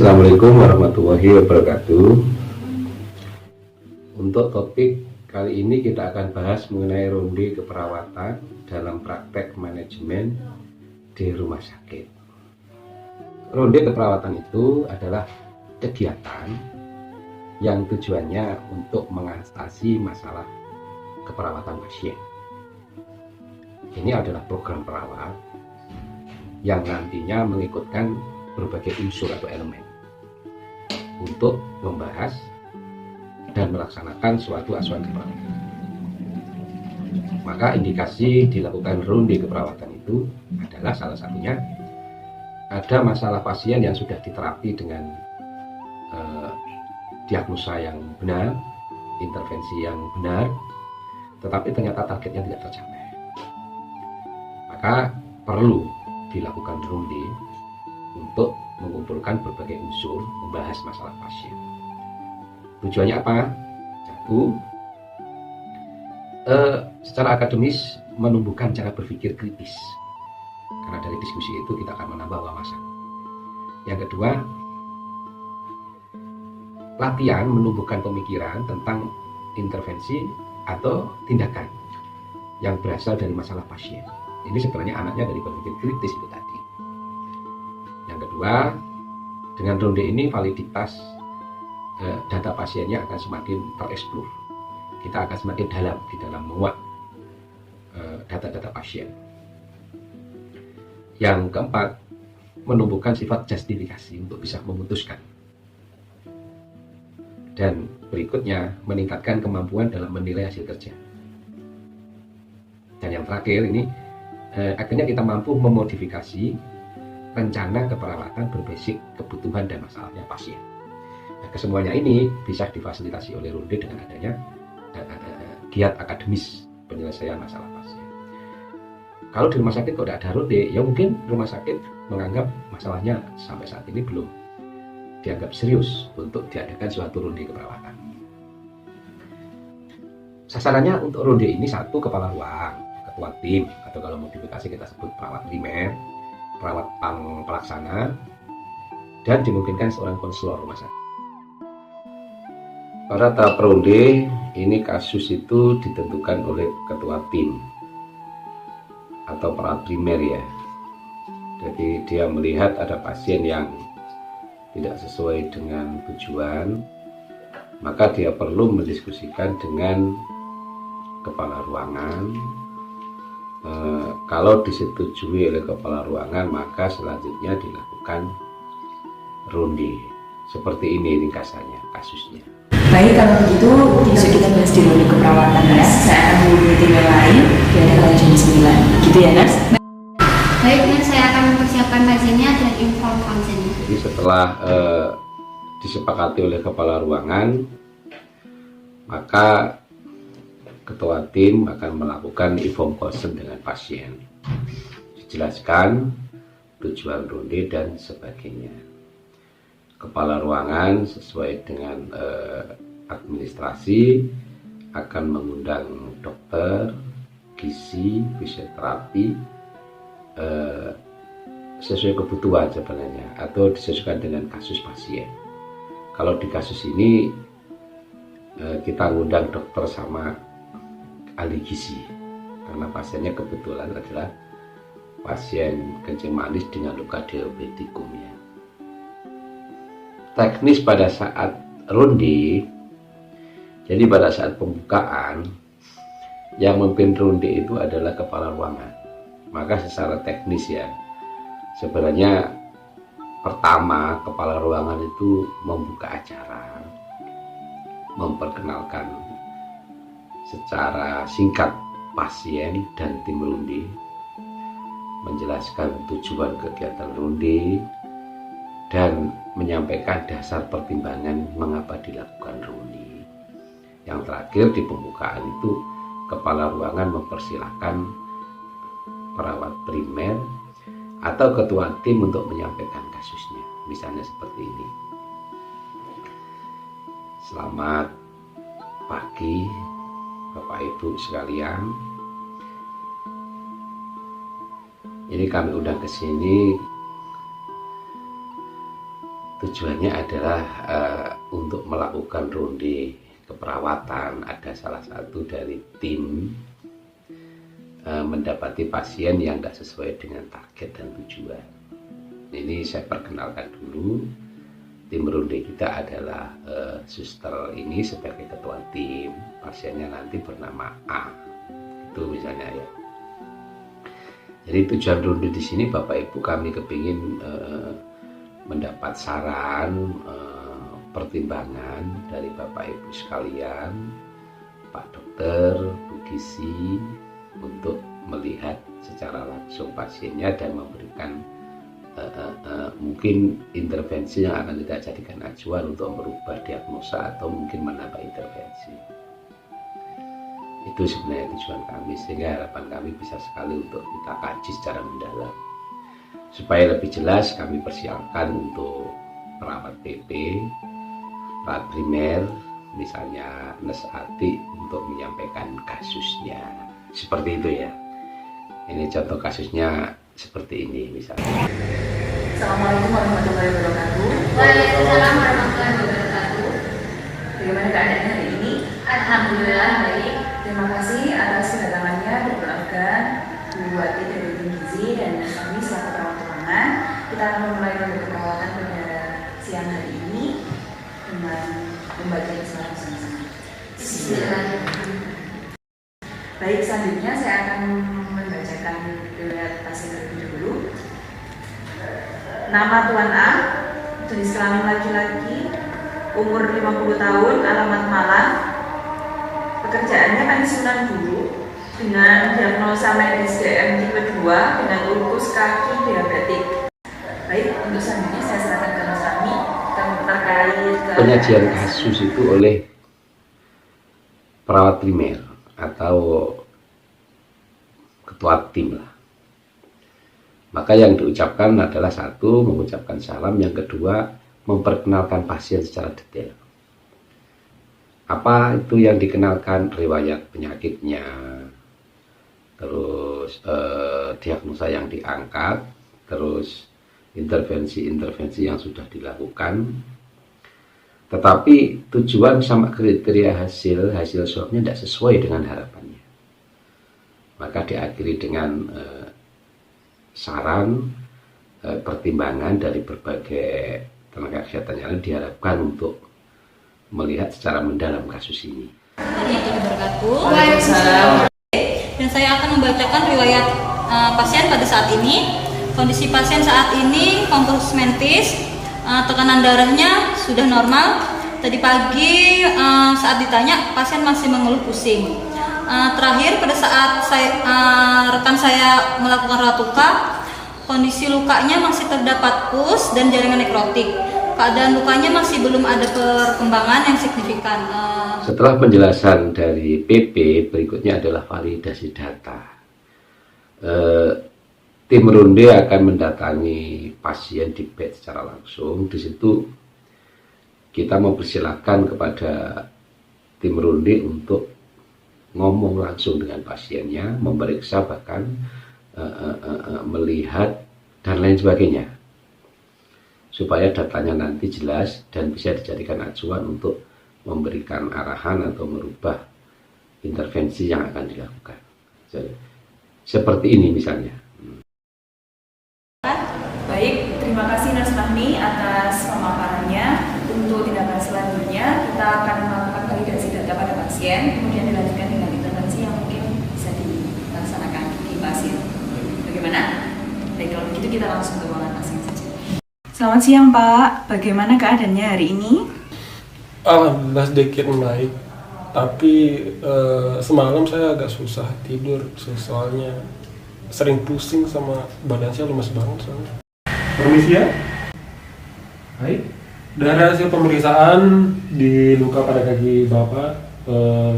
Assalamualaikum warahmatullahi wabarakatuh. Untuk topik kali ini kita akan bahas mengenai ronde keperawatan dalam praktek manajemen di rumah sakit. Ronde keperawatan itu adalah kegiatan yang tujuannya untuk mengatasi masalah keperawatan pasien. Ini adalah program perawat yang nantinya mengikutkan berbagai unsur atau elemen untuk membahas dan melaksanakan suatu asuhan keperawatan. Maka indikasi dilakukan ronde keperawatan itu adalah salah satunya ada masalah pasien yang sudah diterapi dengan diagnosa yang benar, intervensi yang benar, tetapi ternyata targetnya tidak tercapai. Maka perlu dilakukan ronde untuk mengumpulkan berbagai unsur membahas masalah pasien. Tujuannya apa? Satu, secara akademis menumbuhkan cara berpikir kritis, karena dari diskusi itu kita akan menambah wawasan. Yang kedua, latihan menumbuhkan pemikiran tentang intervensi atau tindakan yang berasal dari masalah pasien. Ini sebenarnya anaknya dari berpikir kritis itu tadi. Yang kedua, dengan ronde ini validitas data pasiennya akan semakin tereksplor. Kita akan semakin dalam di dalam menguak data-data pasien. Yang keempat, menumbuhkan sifat justifikasi untuk bisa memutuskan. Dan berikutnya, meningkatkan kemampuan dalam menilai hasil kerja. Dan yang terakhir ini, akhirnya kita mampu memodifikasi rencana keperawatan berbasis kebutuhan dan masalahnya pasien. Nah, kesemuanya ini bisa difasilitasi oleh ronde dengan adanya giat akademis penyelesaian masalah pasien. Kalau di rumah sakit kok tidak ada ronde, ya mungkin rumah sakit menganggap masalahnya sampai saat ini belum dianggap serius untuk diadakan suatu ronde keperawatan. Sasarannya untuk ronde ini satu, kepala ruang, ketua tim, atau kalau modifikasi kita sebut perawat primer, perawat pelaksana, dan dimungkinkan seorang konselor rumah sakit. Pada tahap ronde ini kasus itu ditentukan oleh ketua tim atau perawat primer ya. Jadi dia melihat ada pasien yang tidak sesuai dengan tujuan, maka dia perlu mendiskusikan dengan kepala ruangan. Kalau disetujui oleh kepala ruangan, maka selanjutnya dilakukan ronde. Seperti ini ringkasannya kasusnya. Baik, kalau begitu bisa kita bahas di ronde keperawatan ya. Saya akan menghubungi tim yang lain diadakan jam 9. Gitu ya, Nurse? Baik, Nurse, saya akan mempersiapkan pasiennya dan inform pasiennya. Jadi setelah disepakati oleh kepala ruangan, maka ketua tim akan melakukan inform consent dengan pasien, dijelaskan tujuan ronde dan sebagainya. Kepala ruangan sesuai dengan administrasi akan mengundang dokter, gizi, fisioterapi sesuai kebutuhan sebenarnya, atau disesuaikan dengan kasus pasien. Kalau di kasus ini kita ngundang dokter sama ahli gizi, karena pasiennya kebetulan adalah pasien kencing manis dengan luka diabetikum ya. Teknis pada saat ronde, jadi pada saat pembukaan yang memimpin ronde itu adalah kepala ruangan. Maka secara teknis ya, sebenarnya pertama kepala ruangan itu membuka acara, memperkenalkan secara singkat pasien dan tim ronde, menjelaskan tujuan kegiatan ronde, dan menyampaikan dasar pertimbangan mengapa dilakukan ronde. Yang terakhir di pembukaan itu kepala ruangan mempersilahkan perawat primer atau ketua tim untuk menyampaikan kasusnya, misalnya seperti ini. Selamat pagi Bapak Ibu sekalian. Ini kami undang ke sini tujuannya adalah untuk melakukan ronde keperawatan. Ada salah satu dari tim mendapati pasien yang tidak sesuai dengan target dan tujuan. Ini saya perkenalkan dulu. Tim ronde kita adalah suster ini sebagai ketua tim, pasiennya nanti bernama A, itu misalnya ya. Jadi tujuan ronde di sini Bapak Ibu kami kepingin mendapat saran, pertimbangan dari Bapak Ibu sekalian, Pak Dokter, Bu Gizi, untuk melihat secara langsung pasiennya dan memberikan mungkin intervensi yang akan kita jadikan acuan untuk merubah diagnosa atau mungkin menambah intervensi. Itu sebenarnya tujuan kami, sehingga harapan kami bisa sekali untuk kita kaji secara mendalam. Supaya lebih jelas kami persiapkan untuk perawat PP, perawat primer, misalnya Nes Ati untuk menyampaikan kasusnya. Seperti itu ya. Ini contoh kasusnya seperti ini misalnya. Assalamualaikum warahmatullahi wabarakatuh. Waalaikumsalam warahmatullahi wabarakatuh. Bagaimana keadaannya hari ini? Alhamdulillah baik. Terima kasih atas kedatangannya berdoakan Bu Ati dari tim gizi dan kami selaku perawat ruangan. Kita akan memulai ronde perawatan pada siang hari ini dengan membaca bismillah bersama-sama. Bismillahirrahmanirrahim. Baik, selanjutnya saya akan membacakan riwayat pasien terlebih dahulu. Nama Tuan A, jenis kelamin laki-laki, umur 50 tahun, alamat Malang. Pekerjaannya pensiunan guru dengan diagnosa medis DM tipe 2 dengan lupus kaki diabetik. Baik, untuk selanjutnya saya serahkan ke Mas Rami terkait Penyajian kasus itu oleh perawat primer atau ketua tim lah. Maka yang diucapkan adalah satu, mengucapkan salam, yang kedua memperkenalkan pasien secara detail. Apa itu yang dikenalkan? Riwayat penyakitnya, terus diagnosa yang diangkat, terus intervensi-intervensi yang sudah dilakukan. Tetapi tujuan sama kriteria hasil swabnya tidak sesuai dengan harapannya. Maka diakhiri dengan saran, pertimbangan dari berbagai tenaga kesehatan yang diharapkan untuk melihat secara mendalam kasus ini. Warahmatullahi wabarakatuh. Waalaikumsalam. Dan saya akan membacakan riwayat pasien pada saat ini. Kondisi pasien saat ini kompos mentis, tekanan darahnya sudah normal. Tadi pagi saat ditanya pasien masih mengeluh pusing. Terakhir pada saat rekan saya melakukan ratuka, kondisi lukanya masih terdapat pus dan jaringan nekrotik. Keadaan lukanya masih belum ada perkembangan yang signifikan. Setelah penjelasan dari PP, berikutnya adalah validasi data. Tim ronde akan mendatangi pasien di bed secara langsung. Di situ kita mempersilahkan kepada tim ronde untuk ngomong langsung dengan pasiennya, memeriksa, bahkan melihat dan lain sebagainya, supaya datanya nanti jelas dan bisa dijadikan acuan untuk memberikan arahan atau merubah intervensi yang akan dilakukan. Seperti ini misalnya. Baik, terima kasih Nurse Fahmi atas pemaparannya. Untuk tindakan selanjutnya, kita akan melakukan validasi data pada pasien, kemudian dilanjutkan dengan intervensi yang mungkin bisa dilaksanakan di pasien. Bagaimana? Baik, kalau begitu kita langsung ke ruangan pasien saja. Selamat siang Pak, bagaimana keadaannya hari ini? Alhamdulillah sedikit membaik, tapi semalam saya agak susah tidur, soalnya sering pusing sama badan saya lemas banget soalnya. Permisi ya. Baik. Dari hasil pemeriksaan di luka pada kaki Bapak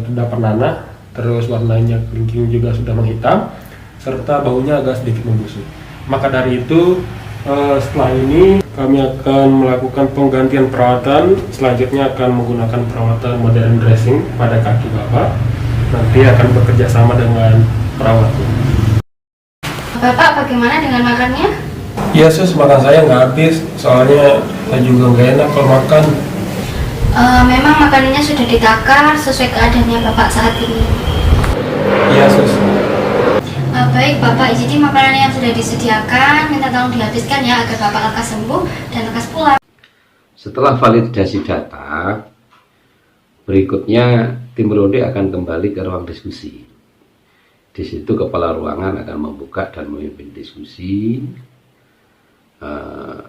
terdapat nanah, terus warnanya kelingking juga sudah menghitam, serta baunya agak sedikit membusuk. Maka dari itu setelah ini kami akan melakukan penggantian perawatan. Selanjutnya akan menggunakan perawatan modern dressing pada kaki Bapak. Nanti akan bekerja sama dengan perawatnya. Bapak bagaimana dengan makannya? Iya sus, makan saya nggak habis, soalnya saya juga nggak enak kalau makan. Memang makanannya sudah ditakar sesuai keadaannya Bapak saat ini. Iya sus. Baik Bapak, jadi makanan yang sudah disediakan minta tolong dihabiskan ya agar Bapak lekas sembuh dan lekas pulang. Setelah validasi data, berikutnya tim Ronde akan kembali ke ruang diskusi. Di situ kepala ruangan akan membuka dan memimpin diskusi,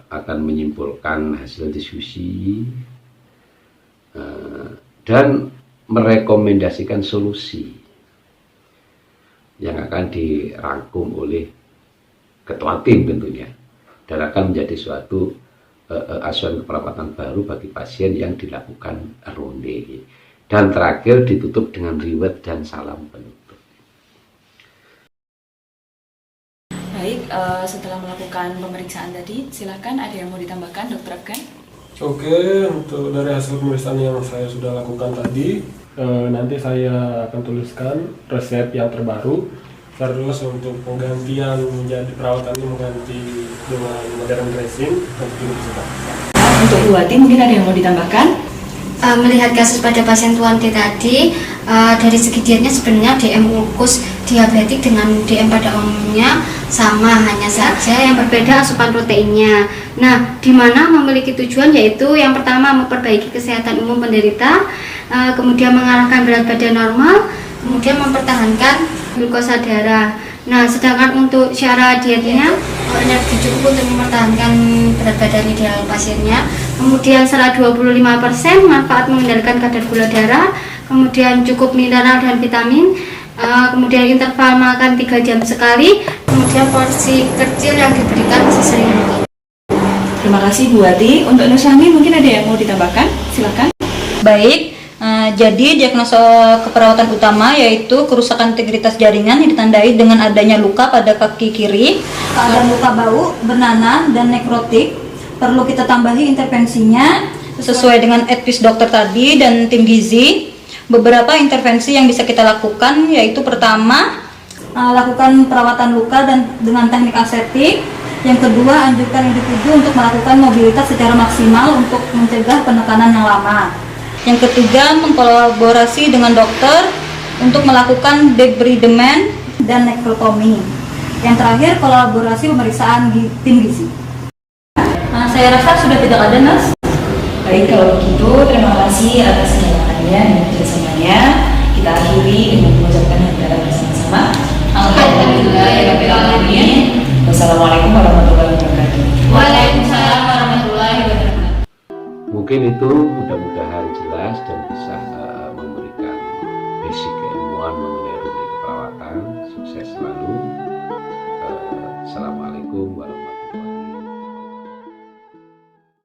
akan menyimpulkan hasil diskusi, dan merekomendasikan solusi yang akan dirangkum oleh ketua tim tentunya, dan akan menjadi suatu asuhan keperawatan baru bagi pasien yang dilakukan ronde. Dan terakhir ditutup dengan riwayat dan salam penutup. Baik, setelah melakukan pemeriksaan tadi, silakan ada yang mau ditambahkan, Dr. Afgan? Oke, untuk dari hasil pemeriksaan yang saya sudah lakukan tadi, nanti saya akan tuliskan resep yang terbaru. Terus untuk penggantian menjadi perawatannya mengganti dengan modern dressing untuk ini bisa. Untuk Bu Wati mungkin ada yang mau ditambahkan? Melihat kasus pada pasien Tuan D tadi, dari segi dietnya sebenarnya DM ulkus diabetik dengan DM pada umumnya sama, hanya saja yang berbeda asupan proteinnya. Nah, di mana memiliki tujuan yaitu yang pertama memperbaiki kesehatan umum penderita, kemudian mengarahkan berat badan normal, kemudian mempertahankan glukosa darah. Nah, sedangkan untuk syarat dietnya energi cukup untuk mempertahankan berat badan ideal pasiennya. Kemudian serat 25%, manfaat mengendalikan kadar gula darah, kemudian cukup mineral dan vitamin, kemudian interval makan 3 jam sekali, kemudian porsi kecil yang diberikan sesering mungkin. Terima kasih Bu Wati. Untuk Nursyahmi mungkin ada yang mau ditambahkan? Silakan. Baik, jadi diagnosa keperawatan utama yaitu kerusakan integritas jaringan yang ditandai dengan adanya luka pada kaki kiri, keadaan luka bau, bernanah, dan nekrotik. Perlu kita tambahi intervensinya sesuai dengan advice dokter tadi dan tim gizi. Beberapa intervensi yang bisa kita lakukan yaitu pertama, lakukan perawatan luka dan dengan teknik aseptik. Yang kedua, anjurkan individu untuk melakukan mobilitas secara maksimal untuk mencegah penekanan yang lama. Yang ketiga, mengkolaborasi dengan dokter untuk melakukan debridement dan nekrotomi. Yang terakhir, kolaborasi pemeriksaan tim gizi. Saya rasa sudah tidak ada, Nas. Baik, kalau begitu terima kasih atas kedatangannya dan kerjasamanya. Kita akhiri dengan mengucapkan hamdalah bersama-sama. Alhamdulillahirrahmanirrahim. Wassalamualaikum warahmatullahi wabarakatuh. Waalaikumsalam warahmatullahi wabarakatuh. Mungkin itu mudah-mudahan jelas dan bisa memberikan basic keilmuan mengenai ronde keperawatan. Sukses selalu. Assalamualaikum warahmatullahi wabarakatuh.